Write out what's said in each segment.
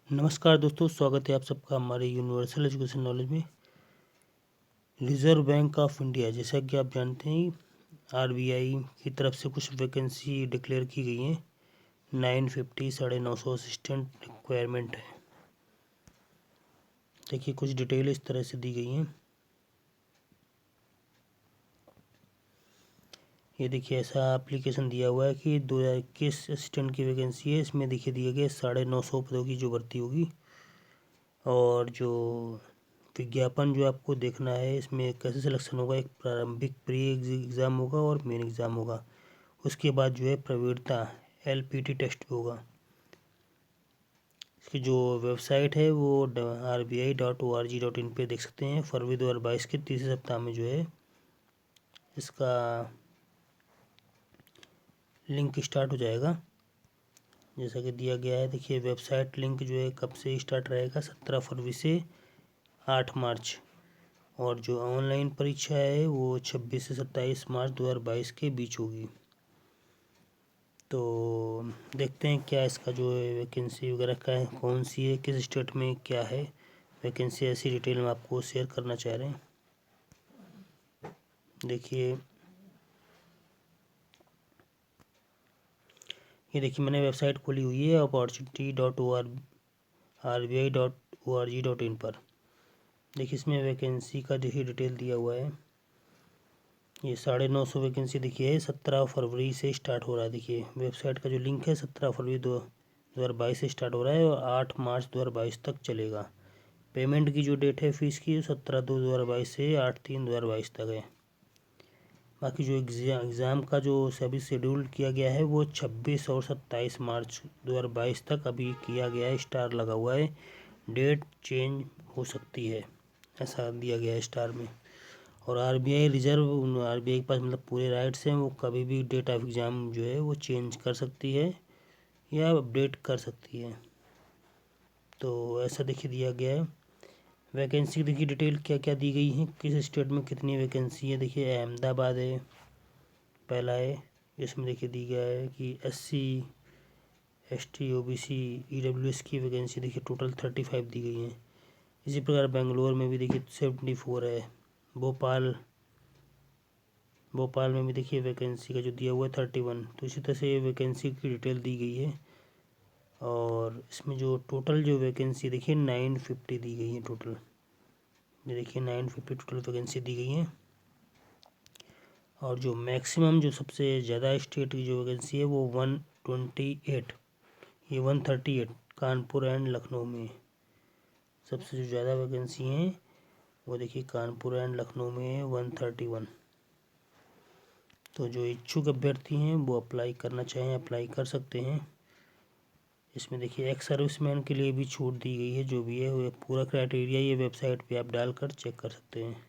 नमस्कार दोस्तों, स्वागत है आप सबका हमारे यूनिवर्सल एजुकेशन नॉलेज में। रिजर्व बैंक ऑफ इंडिया, जैसा कि आप जानते हैं, आरबीआई की तरफ से कुछ वैकेंसी डिक्लेयर की गई हैं। 950 950 असिस्टेंट रिक्वायरमेंट है। देखिए, कुछ डिटेल इस तरह से दी गई हैं। ये देखिए, ऐसा एप्लीकेशन दिया हुआ है कि 2021 असिस्टेंट की वैकेंसी है। इसमें देखिए दिए गए 950 पदों की जो भर्ती होगी। और जो विज्ञापन जो आपको देखना है, इसमें कैसे सिलेक्शन होगा, एक प्रारंभिक प्री एग्ज़ाम होगा और मेन एग्ज़ाम होगा। उसके बाद जो है प्रवीणता एलपीटी टेस्ट होगा। इसकी जो वेबसाइट है वो rbi.org.in पे देख सकते हैं। फरवरी 2022 के तीसरे सप्ताह में जो है इसका लिंक स्टार्ट हो जाएगा, जैसा कि दिया गया है। देखिए, वेबसाइट लिंक जो है कब से स्टार्ट रहेगा, 17 फरवरी से 8 मार्च। और जो ऑनलाइन परीक्षा है वो 26 से 27 मार्च 2022 के बीच होगी। तो देखते हैं क्या इसका जो है वैकेंसी वगैरह का है, कौन सी है, किस स्टेट में क्या है वैकेंसी, ऐसी डिटेल में आपको शेयर करना चाह रहे हैं। देखिए, ये देखिए मैंने वेबसाइट खोली हुई है opportunity.rbi.org.in पर। देखिए, इसमें वैकेंसी का देखिए डिटेल दिया हुआ है। ये 950 वैकेंसी देखिए है, 17 फरवरी से स्टार्ट हो रहा है। देखिए, वेबसाइट का जो लिंक है 17 फरवरी 2022 से स्टार्ट हो रहा है और 8 मार्च 2022 तक चलेगा। पेमेंट की जो डेट है फीस की 17/2/2022 से 8/3/2022 तक है। बाकी जो एग्ज़ाम का जो सभी शेड्यूल किया गया है वो 26 और 27 मार्च 2022 तक अभी किया गया है। स्टार लगा हुआ है, डेट चेंज हो सकती है, ऐसा दिया गया है स्टार में। और आरबीआई के पास मतलब पूरे राइट्स हैं, वो कभी भी डेट ऑफ एग्ज़ाम जो है वो चेंज कर सकती है या अपडेट कर सकती है। तो ऐसा देखिए दिया गया है। वैकेंसी देखिए डिटेल क्या क्या दी गई है, किस स्टेट में कितनी वैकेंसी है। देखिए, अहमदाबाद है, पहला है। इसमें देखिए दी गया है कि SC ST OBC EWS की वैकेंसी देखिए टोटल 35 दी गई हैं। इसी प्रकार बेंगलोर में भी देखिए 74 है। भोपाल में भी देखिए वैकेंसी का जो दिया हुआ है 31। तो इसी तरह से वैकेंसी की डिटेल दी गई है। और इसमें जो टोटल जो वैकेंसी देखिए 950 दी गई है टोटल। ये देखिए 950 टोटल वैकेंसी दी गई है। और जो मैक्सिमम जो सबसे ज़्यादा स्टेट की जो वैकेंसी है वो 128, ये 138 कानपुर एंड लखनऊ में सबसे जो ज़्यादा वैकेंसी हैं वो देखिए कानपुर एंड लखनऊ में है 131। तो जो इच्छुक अभ्यर्थी हैं वो अप्लाई करना चाहें अप्लाई कर सकते हैं। इसमें देखिए एक्स सर्विसमैन के लिए भी छूट दी गई है। जो भी है वो पूरा क्राइटेरिया ये वेबसाइट पे आप डालकर चेक कर सकते हैं।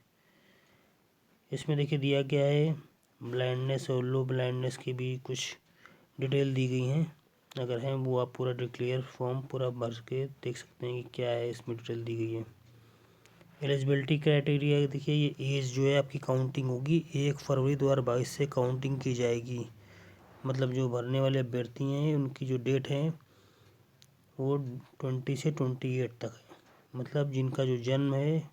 इसमें देखिए दिया गया है ब्लाइंडनेस और लो ब्लाइंडनेस की भी कुछ डिटेल दी गई हैं। अगर हैं वो आप पूरा डिक्लेयर फॉर्म पूरा भर के देख सकते हैं कि क्या है, इसमें डिटेल दी गई है। एलिजिबिलिटी क्राइटेरिया देखिए, ये एज जो है आपकी काउंटिंग होगी 1 फरवरी 2022 से काउंटिंग की जाएगी। मतलब जो भरने वाले अभ्यर्थी हैं उनकी जो डेट है वो 20 से 28 तक है। मतलब जिनका जो जन्म है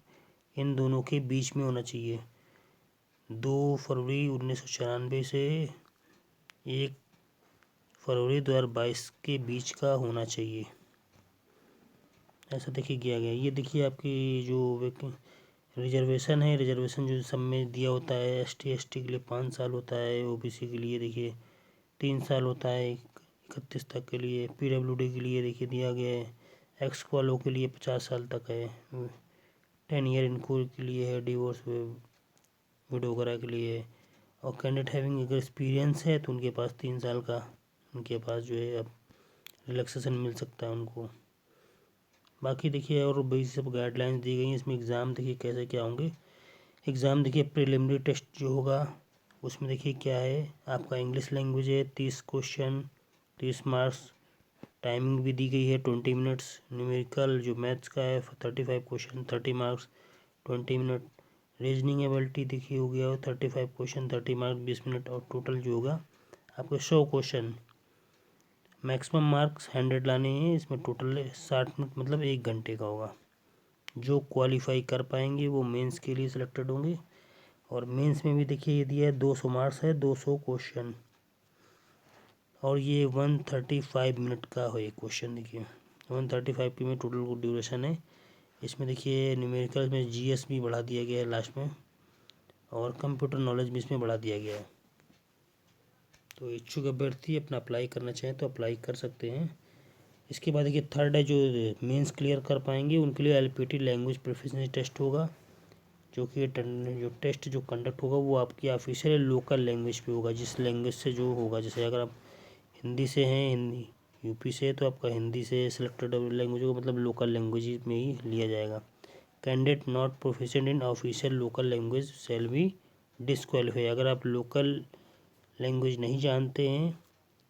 इन दोनों के बीच में होना चाहिए। 2 फरवरी 1994 से 1 फरवरी 2022 के बीच का होना चाहिए, ऐसा देखिए किया गया। ये देखिए आपकी जो रिजर्वेशन है, रिजर्वेशन जो सब में दिया होता है, ST ST के लिए 5 साल होता है, OBC के लिए देखिए 3 साल होता है 31 तक के लिए, PWD के लिए देखिए दिया गया है, एक्स वालों के लिए 50 साल तक है, 10 ईयर इनको के लिए है, डिवोर्स विडो वगैरह के लिए है। और कैंडिडेट हैविंग अगर एक्सपीरियंस है तो उनके पास 3 साल का उनके पास जो है अब रिलैक्सेशन मिल सकता है उनको। बाकी देखिए और भी सब गाइडलाइंस दी गई हैं। इसमें एग्ज़ाम देखिए कैसे क्या होंगे। एग्ज़ाम देखिए प्रिलिमिनरी टेस्ट जो होगा उसमें देखिए क्या है, आपका इंग्लिश लैंग्वेज है 30 क्वेश्चन 30 मार्क्स, टाइमिंग भी दी गई है 20 मिनट्स। न्यूमेरिकल जो मैथ्स का है 35 question 30 marks 20 minute. Reasoning ability देखिए हो गया 35 क्वेश्चन 30 मार्क्स 20 मिनट। और टोटल जो होगा आपके 100 क्वेश्चन मैक्सिमम मार्क्स 100 लाने हैं। इसमें टोटल 60 मिनट मतलब 1 घंटे का होगा। जो क्वालिफाई कर पाएंगे वो मेंस के लिए सिलेक्टेड होंगे। और मेंस में भी देखिए ये दिया है 200 मार्क्स है, 200 क्वेश्चन, और ये 135 मिनट का है क्वेश्चन। देखिए 135 की में टोटल ड्यूरेशन है। इसमें देखिए न्यूमेरिकल में जीएस भी बढ़ा दिया गया है लास्ट में, और कंप्यूटर नॉलेज भी इसमें बढ़ा दिया गया है। तो इच्छुक अभ्यर्थी अपना अप्लाई करना चाहें तो अप्लाई कर सकते हैं। इसके बाद देखिए थर्ड है, जो मेंस क्लियर कर पाएंगे उनके लिए एलपीटी लैंग्वेज प्रोफिशिएंसी टेस्ट होगा, जो कि जो टेस्ट जो कंडक्ट होगा वो आपकी ऑफिशियल लोकल लैंग्वेज पे होगा, जिस लैंग्वेज से जो होगा। जैसे अगर आप हिंदी से हैं, हिंदी यूपी से है, तो आपका हिंदी से सिलेक्टेड लैंग्वेज होगा, मतलब लोकल लैंग्वेज में ही लिया जाएगा। Candidate not proficient in official local language shall be disqualify. अगर आप लोकल लैंग्वेज नहीं जानते हैं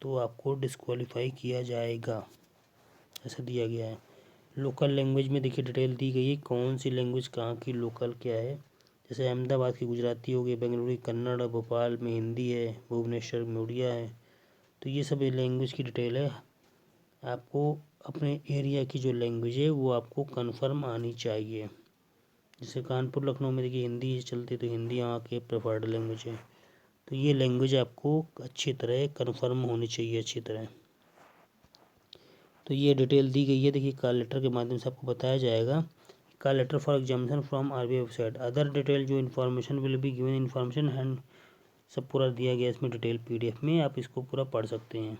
तो आपको डिस्क्वालीफाई किया जाएगा, ऐसा दिया गया है। लोकल लैंग्वेज में देखिए डिटेल दी गई है, कौन सी लैंग्वेज कहाँ की लोकल क्या है। जैसे अहमदाबाद की गुजराती हो गई, बेंगलुरु की कन्नड़, भोपाल में हिंदी है, भुवनेश्वर में उड़िया है। तो ये सब लैंग्वेज की डिटेल है। आपको अपने एरिया की जो लैंग्वेज है वो आपको कन्फर्म आनी चाहिए। जैसे कानपुर लखनऊ में देखिए हिंदी चलती, तो हिंदी यहाँ के प्रेफर्ड लैंग्वेज है। तो ये लैंग्वेज आपको अच्छी तरह कन्फर्म होनी चाहिए, अच्छी तरह। तो ये डिटेल दी गई है। देखिए कॉल लेटर के माध्यम से आपको बताया जाएगा। Call letter for examination from RBI website, other detail जो information will be given information hand, सब पूरा दिया गया इसमें डिटेल पीडीएफ में, आप इसको पूरा पढ़ सकते हैं।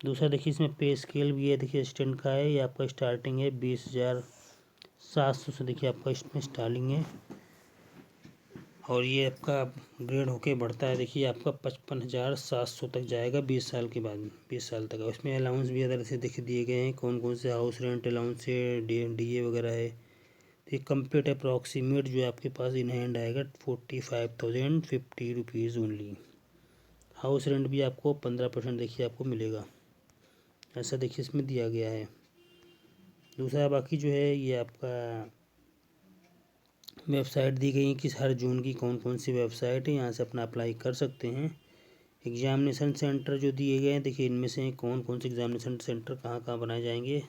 दूसरा देखिए इसमें पे स्केल भी है। देखिए असिस्टेंट का है, ये आपका स्टार्टिंग है 20,700 से, देखिए आपका इसमें स्टार्टिंग है, और ये आपका ग्रेड होके बढ़ता है। देखिए आपका 55,700 तक जाएगा 20 साल के बाद, 20 साल तक। उसमें अलाउंस भी अदर से देखिए दिए गए हैं, कौन कौन से हाउस रेंट अलाउंस है, डीए वगैरह है। तो ये कंप्लीट अप्रॉक्सीमेट जो आपके पास इन हैंड आएगा 45,050 रुपीज़ ओनली। हाउस रेंट भी आपको 15% देखिए आपको मिलेगा, ऐसा देखिए इसमें दिया गया है। दूसरा बाकी जो है ये आपका वेबसाइट दी गई है कि हर जून की कौन कौन सी वेबसाइट है, यहाँ से अपना अप्लाई कर सकते हैं। एग्जामिनेशन सेंटर जो दिए गए हैं, देखिए इनमें से कौन कौन से एग्जामिनेशन सेंटर कहाँ कहाँ बनाए जाएंगे,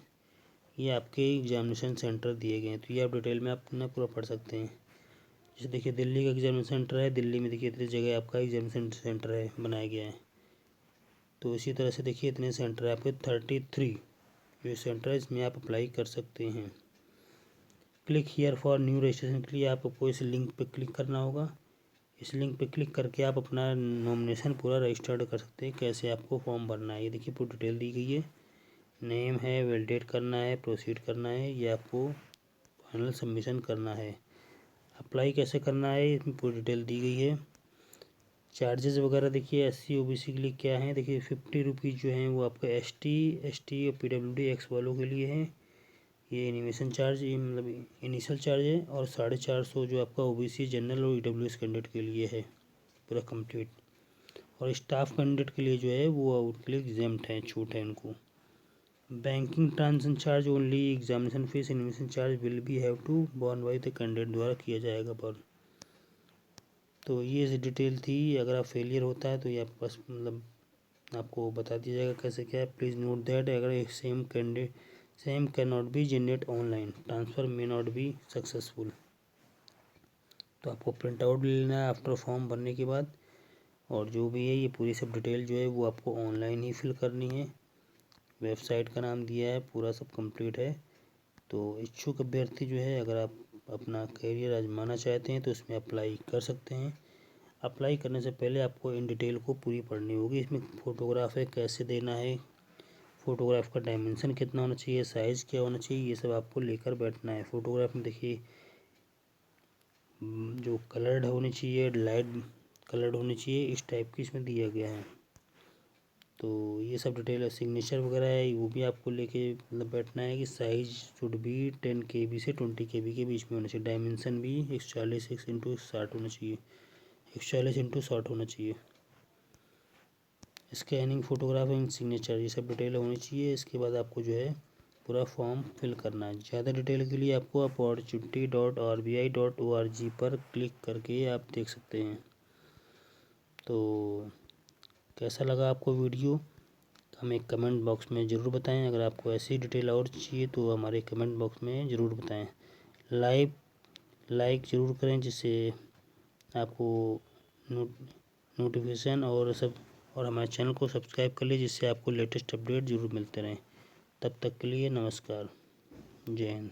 ये आपके एग्जामिनेशन सेंटर दिए गए हैं। तो ये आप डिटेल में अपना पूरा पढ़ सकते हैं। जैसे देखिए दिल्ली का एग्जामिनेशन सेंटर है, दिल्ली में देखिए इतनी जगह आपका एग्जामिनेशन सेंटर है बनाया गया है। तो इसी तरह से देखिए इतने सेंटर है आपके 33 ये सेंटर है, इसमें आप अप्लाई कर सकते हैं। Click here for new registration के लिए आपको इस लिंक पे क्लिक करना होगा। इस लिंक पे क्लिक करके आप अपना नॉमिनेशन पूरा रजिस्टर्ड कर सकते हैं। कैसे आपको फॉर्म भरना है ये देखिए पूरी डिटेल दी गई है। नेम है, वैलिडेट करना है, प्रोसीड करना है, ये आपको फाइनल सबमिशन करना है। अप्लाई कैसे करना है इसमें पूरी डिटेल दी गई है। चार्जेस वगैरह देखिए SC OBC के लिए क्या है, देखिए 50 रुपीज़ जो हैं वो आपका ST और PWD एक्स वालों के लिए है। ये एनिमेशन चार्ज, ये मतलब इनिशियल चार्ज है, और 450 जो आपका OBC जनरल और EWS कैंडिडेट के लिए है पूरा कंप्लीट। और स्टाफ कैंडिडेट के लिए जो है वो उनके लिए एग्जाम्प्ट है, छूट है उनको। Banking transaction charge only, examination fees animation charge will be have to borne by the candidate द्वारा किया जाएगा पर। तो ये डिटेल थी। अगर आप फेलियर होता है तो ये आपके पास मतलब आपको बता दिया जाएगा कैसे क्या है। प्लीज़ नोट दैट अगर एक same can not be generate online, transfer may not be successful. तो आपको प्रिंट आउट भी लेना है आफ्टर फॉर्म भरने के बाद, और जो भी है ये पूरी सब डिटेल जो है वो आपको ऑनलाइन ही फिल करनी है। वेबसाइट का नाम दिया है, पूरा सब कंप्लीट है। तो इच्छुक अभ्यर्थी जो है अगर आप अपना करियर आजमाना चाहते हैं तो इसमें अप्लाई कर सकते हैं। अप्लाई करने से पहले आपको इन डिटेल को पूरी पढ़नी होगी। इसमें फ़ोटोग्राफ है, कैसे देना है, फ़ोटोग्राफ का डायमेंशन कितना होना चाहिए, साइज़ क्या होना चाहिए, ये सब आपको लेकर बैठना है। फ़ोटोग्राफ में देखिए जो कलर्ड होनी चाहिए, लाइट कलर्ड होनी चाहिए, इस टाइप की इसमें दिया गया है। तो ये सब डिटेल है। सिग्नेचर वगैरह है वो भी आपको लेके मतलब बैठना है कि साइज शुड भी 10 KB से 20 KB के बीच में होना चाहिए। डायमेंशन भी 140 × 60 होना चाहिए, 140 × 60 होना चाहिए। स्कैनिंग फ़ोटोग्राफ एंड सिग्नेचर ये सब डिटेल होनी चाहिए। इसके बाद आपको जो है पूरा फॉर्म फिल करना है। ज़्यादा डिटेल के लिए आपको opportunity.rbi.org पर क्लिक करके आप देख सकते हैं। तो कैसा लगा आपको वीडियो, हमें कमेंट बॉक्स में ज़रूर बताएं। अगर आपको ऐसी डिटेल और चाहिए तो हमारे कमेंट बॉक्स में ज़रूर बताएं। लाइक ज़रूर करें, जिससे आपको नोटिफिकेशन और हमारे चैनल को सब्सक्राइब कर लीजिए, जिससे आपको लेटेस्ट अपडेट ज़रूर मिलते रहें। तब तक के लिए नमस्कार, जय हिंद।